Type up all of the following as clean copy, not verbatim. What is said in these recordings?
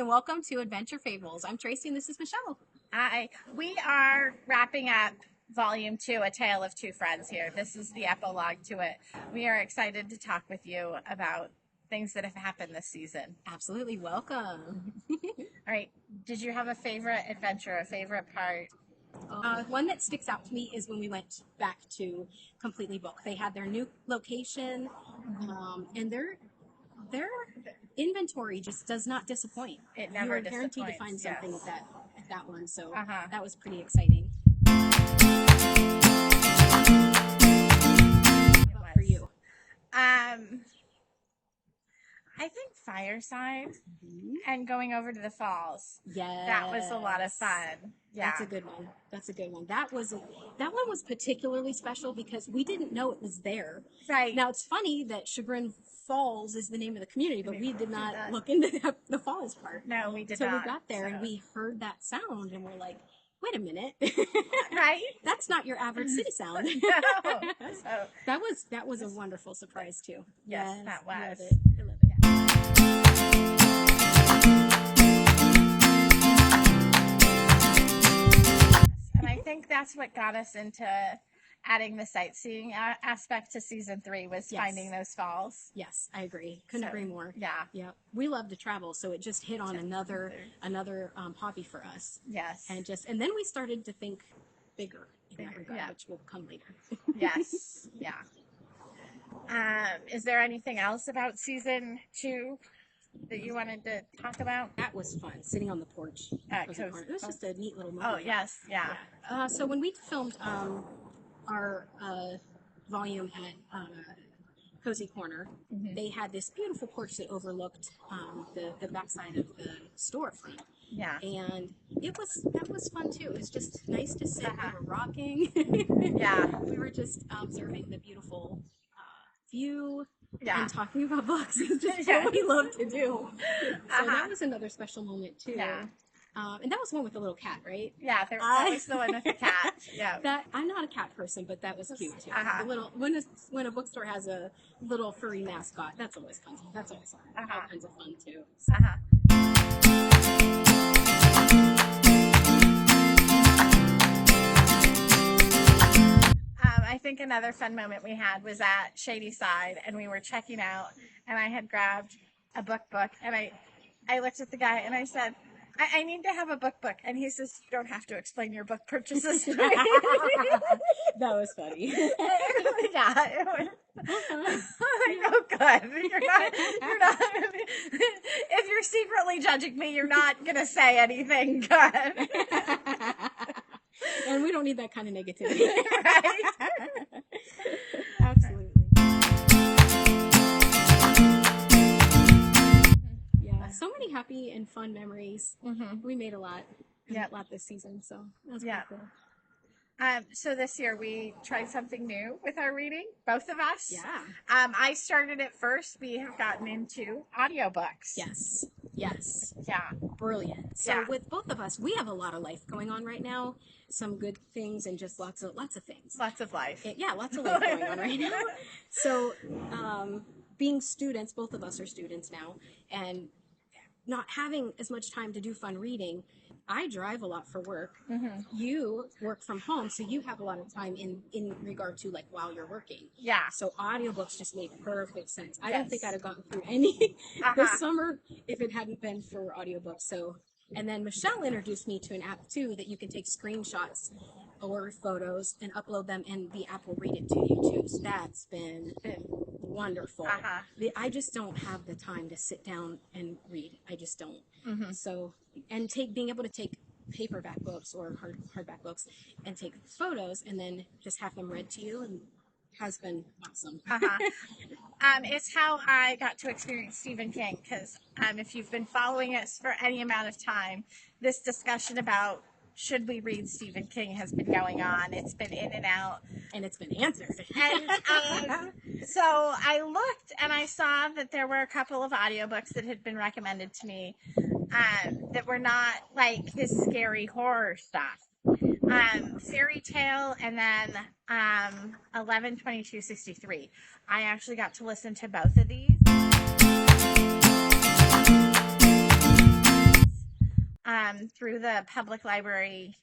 and welcome to Adventure Fables. I'm Tracie and this is Michelle. Hi. We are wrapping up Volume 2, A Tale of Two Friends here. This is the epilogue to it. We are excited to talk with you about things that have happened this season. Absolutely. Welcome. All right. Did you have a favorite adventure, a favorite part? One that sticks out to me is when we went back to Completely Book. They had their new location, and their inventory just does not disappoint. It never You are guaranteed to disappoints, find something yes. at that one. So Uh-huh. that was pretty exciting. How about for you? I think Fireside and going over to the falls. Yes. That was a lot of fun. Yeah. That's a good one. That's a good one. That one was particularly special because we didn't know it was there. Right. Now it's funny that Chagrin Falls is the name of the community, but we did not look into the falls part. No, we did So not. we got there and we heard that sound and we're like, wait a minute. Right? That's not your average city sound. No. So, That was a wonderful surprise too. Yes, that was. I love it. I love it. and I think that's what got us into adding the sightseeing aspect to season 3 was Yes. finding those falls. Yes, I agree. Couldn't agree more. Yeah. Yeah, we love to travel, so it just hit on another hobby for us, Yes. and then we started to think bigger in that regard, yeah. which will come later. Yes. Yeah. Is there anything else about season 2 that you wanted to talk about? That was fun, sitting on the porch. It was just a neat little moment. Oh, yes. Yeah. So when we filmed our volume at Cozy Corner, they had this beautiful porch that overlooked the backside of the storefront. Yeah. And that was fun too. It was just nice to sit. We were rocking. Yeah. We were just observing the beautiful view Yeah. and talking about books. It's just what we love to do. So that was another special moment too. Yeah. And that was one with the little cat, right? Yeah. That was the one with the cat. Yeah. That I'm not a cat person, but that was cute too. Uh-huh. The little when a bookstore has a little furry mascot, that's always fun. That's always all kinds of fun too. So. I think another fun moment we had was at Shady Side, and we were checking out, and I had grabbed a book, and I looked at the guy, and I said, I need to have a book, and he says, you don't have to explain your book purchases to me. That was funny. Yeah. It was, oh, good. You're not, if you're secretly judging me, you're not going to say anything good. And we don't need that kind of negativity. Right? Absolutely. Yeah, so many happy and fun memories. We made a lot this season, so that's pretty cool. So this year we tried something new with our reading, both of us. Yeah. I started it first. We have gotten into audiobooks. Yes. Yeah. Brilliant. So with both of us, we have a lot of life going on right now. Some good things and just lots of things. Lots of life. Lots of life going on right now. So, being students, both of us are students now, and not having as much time to do fun reading. I drive a lot for work. You work from home, so you have a lot of time in regard to like while you're working. Yeah. So audiobooks just made perfect sense. I don't think I'd have gotten through any this summer if it hadn't been for audiobooks. So, and then Michelle introduced me to an app too that you can take screenshots or photos and upload them, and the app will read it to you too. So that's been wonderful. I just don't have the time to sit down and read. I just don't. So, and being able to take paperback books or hardback books and take photos and then just have them read to you and has been awesome. It's how I got to experience Stephen King, because if you've been following us for any amount of time, this discussion about should we read Stephen King has been going on. It's been in and out. And it's been answered. And so I looked and I saw that there were a couple of audiobooks that had been recommended to me that were not like this scary horror stuff. Fairy Tale and then 11/22/63. I actually got to listen to both of these. through the public library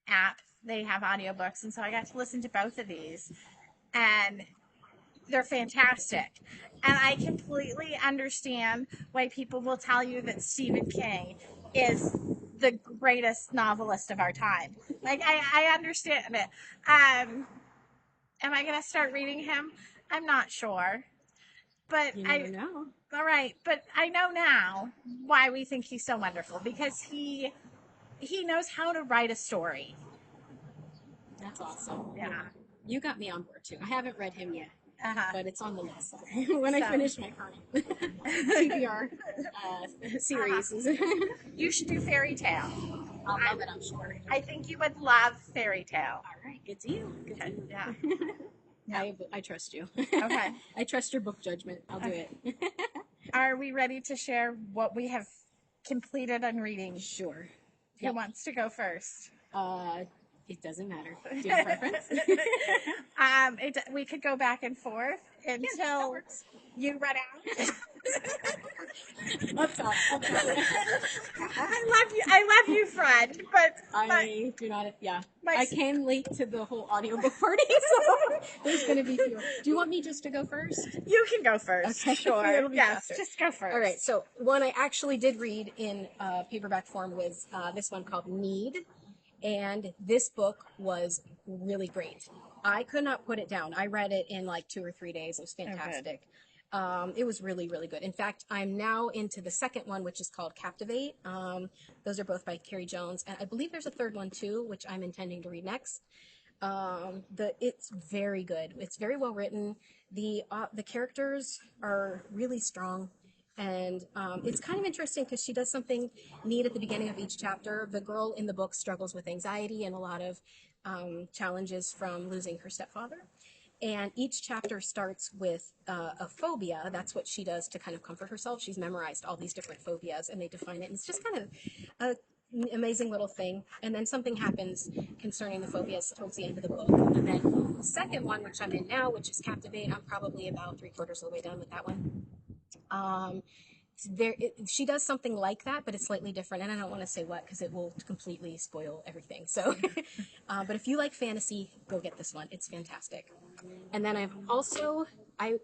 app. They have audiobooks, and so I got to listen to both of these, and they're fantastic. And I completely understand why people will tell you that Stephen King is the greatest novelist of our time. Like, I understand it. Am I going to start reading him? I'm not sure. But You never know. All right. But I know now why we think he's so wonderful, because he knows how to write a story. That's awesome. Yeah. You got me on board too. I haven't read him yet, but it's on the list when I finish my current TBR series. You should do Fairy Tale. I'll love it, I'm sure. I think you would love Fairy Tale. All right, good to you. Good to you. Yeah. I trust you. Okay. I trust your book judgment. I'll do it. Are we ready to share what we have completed on reading? Sure. Who wants to go first? It doesn't matter. Do you have a preference? We could go back and forth until you run out. Up top. I love you, friend. But I do not. Yeah, My- I came late to the whole audiobook party, so there's going to be fewer. Do you want me just to go first? You can go first. Okay. Sure. It'll be Yes, faster. just go first. All right. So one I actually did read in paperback form was this one called Need, and this book was really great. I could not put it down. I read it in like 2 or 3 days. It was fantastic. It was really, really good. In fact, I'm now into the second one, which is called Captivate. Those are both by Carrie Jones. And I believe there's a third one too, which I'm intending to read next. It's very good. It's very well written. The characters are really strong. And it's kind of interesting because she does something neat at the beginning of each chapter. The girl in the book struggles with anxiety and a lot of challenges from losing her stepfather. And each chapter starts with a phobia. That's what she does to kind of comfort herself. She's memorized all these different phobias, and they define it. And it's just kind of an amazing little thing. And then something happens concerning the phobias towards the end of the book. And then the second one, which I'm in now, which is Captivate, I'm probably about 3/4 of the way done with that one. She does something like that, but it's slightly different, and I don't want to say what because it will completely spoil everything. So, but if you like fantasy, go get this one. It's fantastic. And then I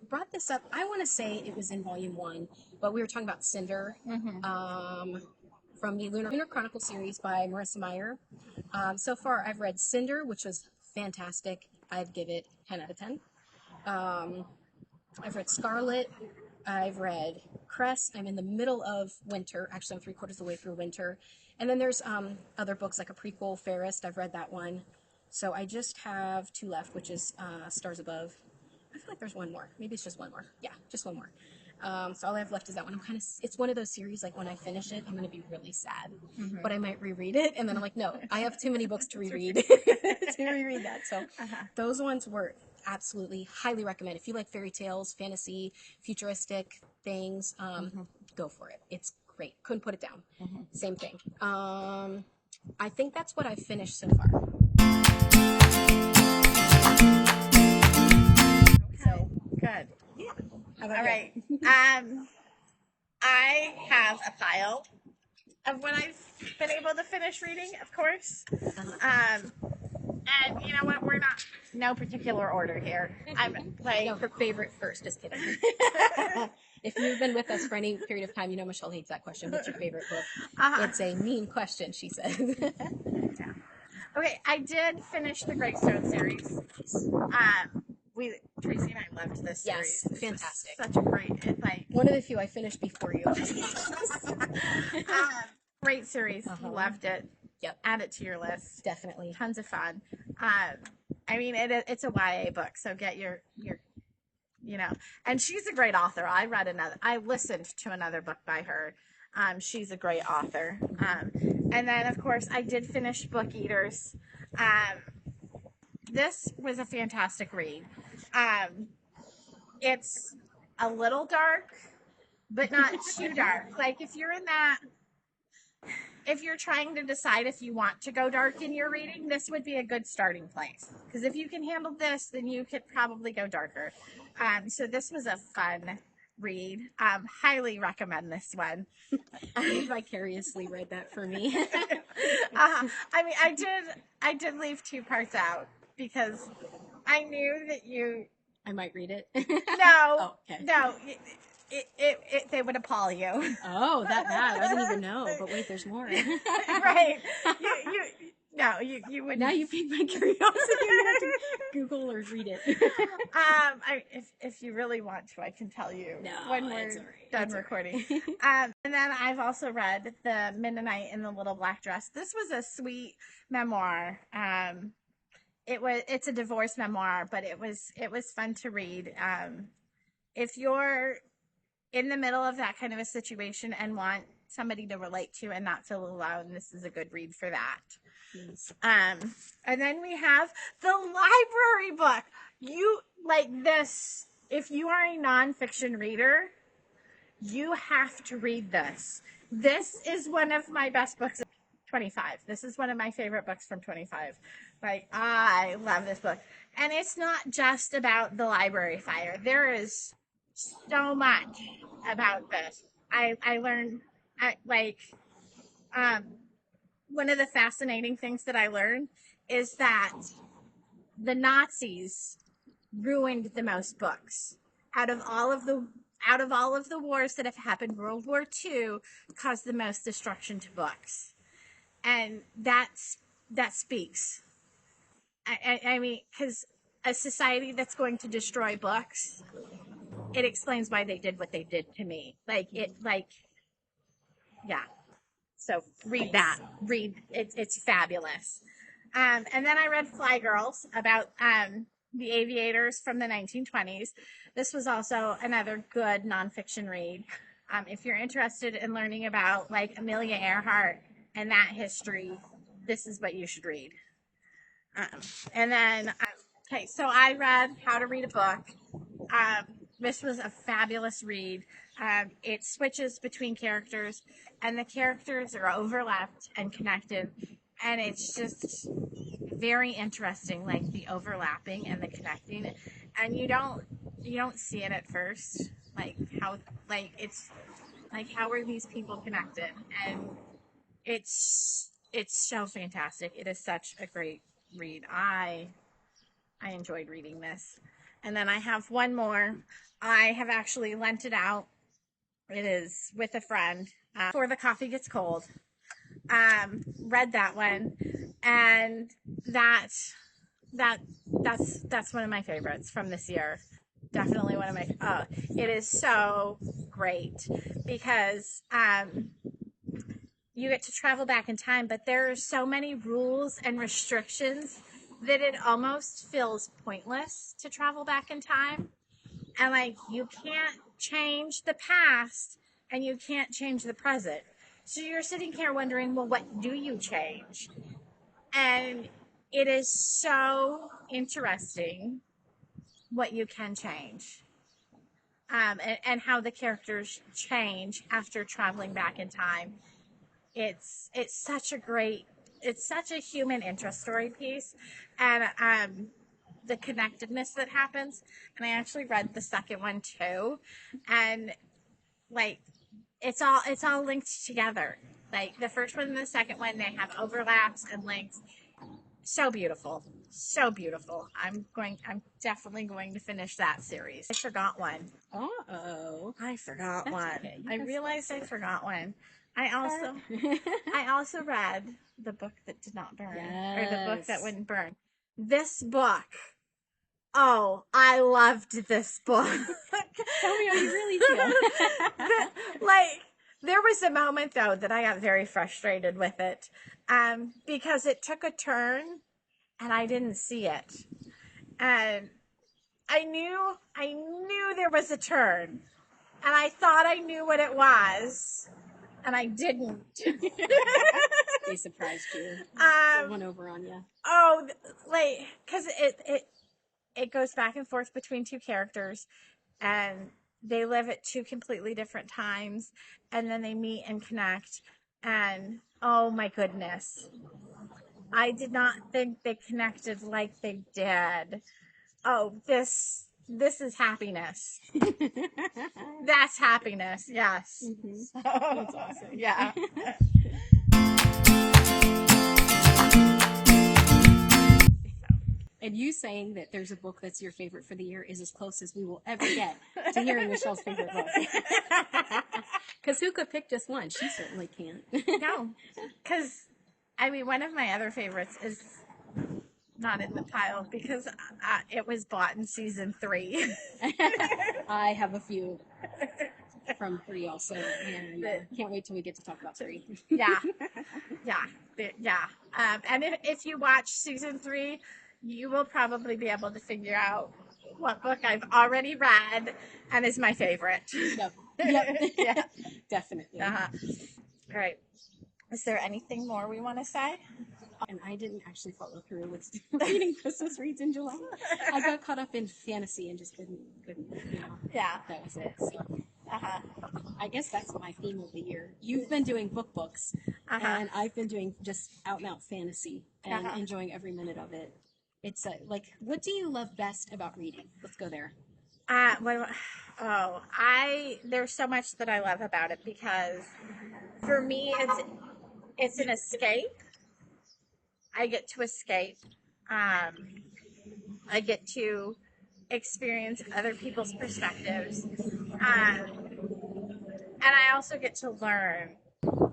brought this up. I want to say it was in volume 1, but we were talking about Cinder, from the Lunar Chronicle series by Marissa Meyer. So far, I've read Cinder, which was fantastic. I'd give it 10 out of 10. I've read Scarlet. I've read Cress. I'm in the middle of Winter. Actually, I'm 3/4 of the way through Winter. And then there's other books like a prequel, Fairest. I've read that one. So I just have 2 left, which is Stars Above. I feel like there's one more. Maybe it's just one more. Yeah, just one more. So all I have left is that one. It's one of those series, like when I finish it, I'm going to be really sad. But I might reread it. And then I'm like, no, I have too many books to reread to reread that. So those ones were absolutely highly recommend. If you like fairy tales, fantasy, futuristic things, go for it. It's great. Couldn't put it down. Same thing. I think that's what I've finished so far. So good. Yeah. All right. I have a pile of what I've been able to finish reading, of course. And you know what? We're not no particular order here. I'm like her favorite first. Just kidding. If you've been with us for any period of time, you know Michelle hates that question. What's your favorite book? It's a mean question, she says. Yeah. Okay, I did finish the Greystone series. Tracie and I loved this series. Yes, fantastic. Such a great, one of the few I finished before you. Great series. Loved it. Yep. Add it to your list. Definitely. Tons of fun. I mean, it's a YA book, so get your, and she's a great author. I listened to another book by her. She's a great author. And then, of course, I did finish Book Eaters. This was a fantastic read. It's a little dark, but not too dark. Like, if you're trying to decide if you want to go dark in your reading, this would be a good starting place. Because if you can handle this, then you could probably go darker. So this was a fun read. Highly recommend this one. You vicariously read that for me. I mean, I did leave 2 parts out because I knew that you. I might read it. No, Oh, okay. no, they would appall you. Oh, that bad. I didn't even know. But wait, there's more. Right. You wouldn't. Now you piqued my curiosity. I have to Google or read it. If you really want to, I can tell you No, when we're done recording. And then I've also read The Mennonite in the Little Black Dress. This was a sweet memoir. It's a divorce memoir, but it was fun to read. If you're in the middle of that kind of a situation and want somebody to relate to and not feel alone, this is a good read for that. Yes. And then we have the library book. You like this. If you are a nonfiction reader, you have to read this. This is one of my best books of 25. This is one of my favorite books from 25. Like, I love this book. And it's not just about the library fire. There is so much about this. I learned, one of the fascinating things that I learned is that the Nazis ruined the most books out of all of the wars that have happened. World War II caused the most destruction to books, and that speaks. I mean, because a society that's going to destroy books, it explains why they did what they did to me. Yeah. So read that. Read it's fabulous. And then I read Fly Girls about the aviators from the 1920s. This was also another good nonfiction read. If you're interested in learning about like Amelia Earhart and that history, this is what you should read. And then, okay, so I read How to Read a Book. This was a fabulous read. It switches between characters, and the characters are overlapped and connected, and it's just very interesting, like the overlapping and the connecting, and you don't see it at first, like how are these people connected, and it's so fantastic. It is such a great read. I enjoyed reading this. And then I have one more. I have actually lent it out. It is with a friend. Before the Coffee Gets Cold. Read that one, and that's one of my favorites from this year. Definitely one of my. It is so great because you get to travel back in time, but there are so many rules and restrictions that it almost feels pointless to travel back in time. And like, you can't change the past and you can't change the present. So you're sitting here wondering, well, what do you change? And it is so interesting what you can change. And how the characters change after traveling back in time. It's such a human interest story piece, and the connectedness that happens. And I actually read the second one too, and like it's all linked together. Like the first one and the second one, they have overlaps and links. So beautiful, so beautiful. I'm definitely going to finish that series. I forgot one. I forgot That's one. okay. I realized I forgot one. I also read The Book That Did Not Burn, or The Book That Wouldn't Burn. This book. Oh, I loved this book. Tell me how you really feel. There was a moment though that I got very frustrated with it, because it took a turn and I didn't see it, and I knew there was a turn, and I thought I knew what it was. And I didn't. They surprised you. Went over on you. Oh, because it goes back and forth between two characters, and they live at two completely different times, and then they meet and connect, and oh my goodness, I did not think they connected like they did. Oh, this is happiness. That's happiness. Yes. Mm-hmm. That's awesome. Yeah. And you saying that there's a book that's your favorite for the year is as close as we will ever get to hearing Michelle's favorite book. Because who could pick just one? She certainly can't. No, because I mean, one of my other favorites is not in the pile because it was bought in season 3. I have a few from 3 also, and can't wait till we get to talk about 3. Yeah, and if you watch season 3, you will probably be able to figure out what book I've already read and is my favorite. Yep. Yeah, Definitely. All right. Is there anything more we want to say? And I didn't actually follow through with reading Christmas reads in July. I got caught up in fantasy and just couldn't, Yeah. that was it. So I guess that's my theme of the year. You've been doing books, and I've been doing just out and out fantasy and enjoying every minute of it. It's like, what do you love best about reading? Let's go there. There's so much that I love about it because for me, it's an escape. I get to escape. I get to experience other people's perspectives. And I also get to learn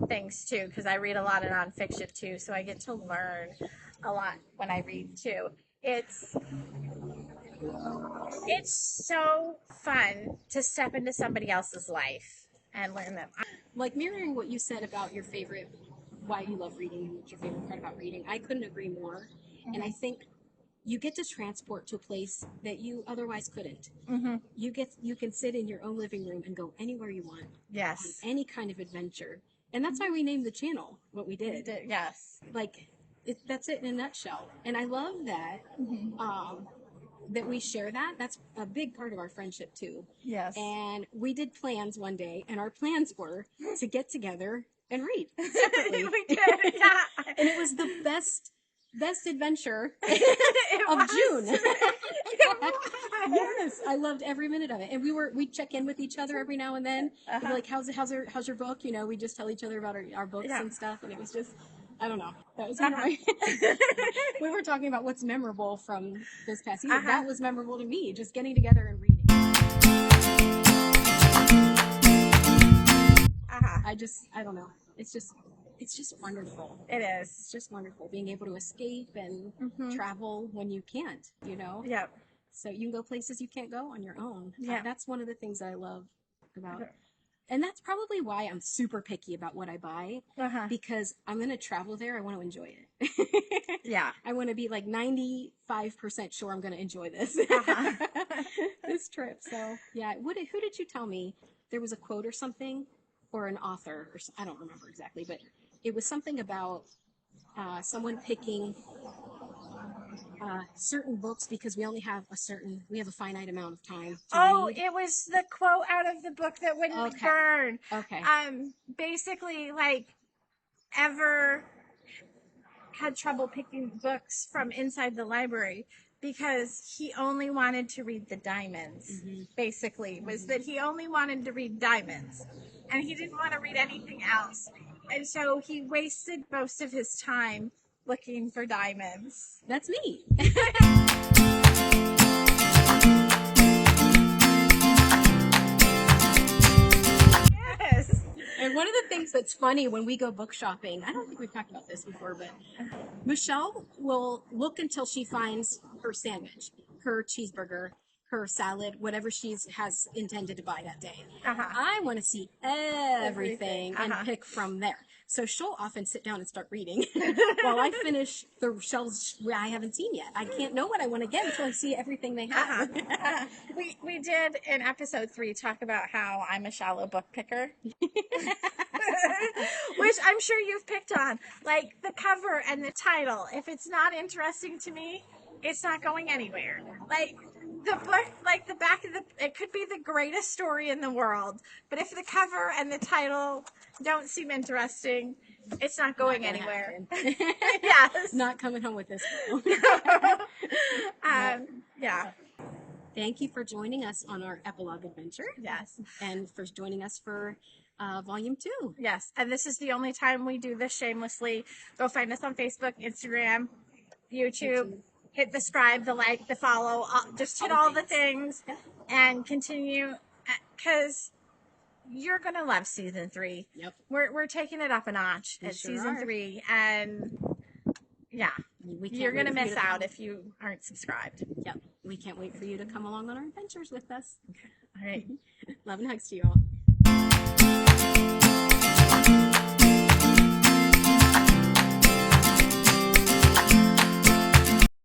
things too, because I read a lot of nonfiction too, so I get to learn a lot when I read too. It's so fun to step into somebody else's life and learn them. Like mirroring what you said about your favorite, why you love reading, what's your favorite part about reading, I couldn't agree more. And I think you get to transport to a place that you otherwise couldn't. You can sit in your own living room and go anywhere you want. Yes. On any kind of adventure. And that's why we named the channel what we did. Yes. Like, that's it in a nutshell. And I love that, that we share that. That's a big part of our friendship too. Yes. And we did plans one day, and our plans were to get together and read separately. We did, yeah. And it was the best adventure of was. June. Yes, I loved every minute of it. And we'd check in with each other every now and then. We'd be like, how's your book? You know, we just tell each other about our books and stuff. And it was just, I don't know. That was one of my, we were talking about what's memorable from this past year. That was memorable to me, just getting together and reading. I don't know. It's just wonderful. It is. It's just wonderful being able to escape and travel when you can't, you know? Yep. So you can go places you can't go on your own. Yeah. That's one of the things I love about it. And that's probably why I'm super picky about what I buy, because I'm going to travel there. I want to enjoy it. Yeah. I want to be like 95% sure I'm going to enjoy this, this trip. So yeah. Who did you tell me? There was a quote or something, or an author, or I don't remember exactly, but it was something about someone picking certain books because we have a finite amount of time to read. It was the quote out of the book that wouldn't burn. Okay. Basically, like, ever had trouble picking books from inside the library because he only wanted to read the diamonds. Basically, was that he only wanted to read diamonds, and he didn't want to read anything else. And so he wasted most of his time looking for diamonds. That's me. Yes. And one of the things that's funny when we go book shopping, I don't think we've talked about this before, but Michelle will look until she finds her sandwich, her cheeseburger, her salad, whatever she has intended to buy that day. I want to see everything and pick from there. So she'll often sit down and start reading while I finish the shelves where I haven't seen yet. I can't know what I want to get until I see everything they have. We did in episode 3 talk about how I'm a shallow book picker, which I'm sure you've picked on. Like the cover and the title. If it's not interesting to me, it's not going anywhere. Like the book, like the back of it could be the greatest story in the world, but if the cover and the title don't seem interesting, it's not going anywhere. Yes. Not coming home with this. Yeah. Thank you for joining us on our epilogue adventure. Yes. And for joining us for volume 2. Yes. And this is the only time we do this shamelessly. Go find us on Facebook, Instagram, YouTube. Hit the subscribe, the like, the follow. Just hit all the things and continue, because you're going to love season 3. Yep. We're taking it up a notch at season 3. And yeah, you're going to miss out if you aren't subscribed. Yep. We can't wait for you to come along on our adventures with us. Okay. All right. Love and hugs to you all.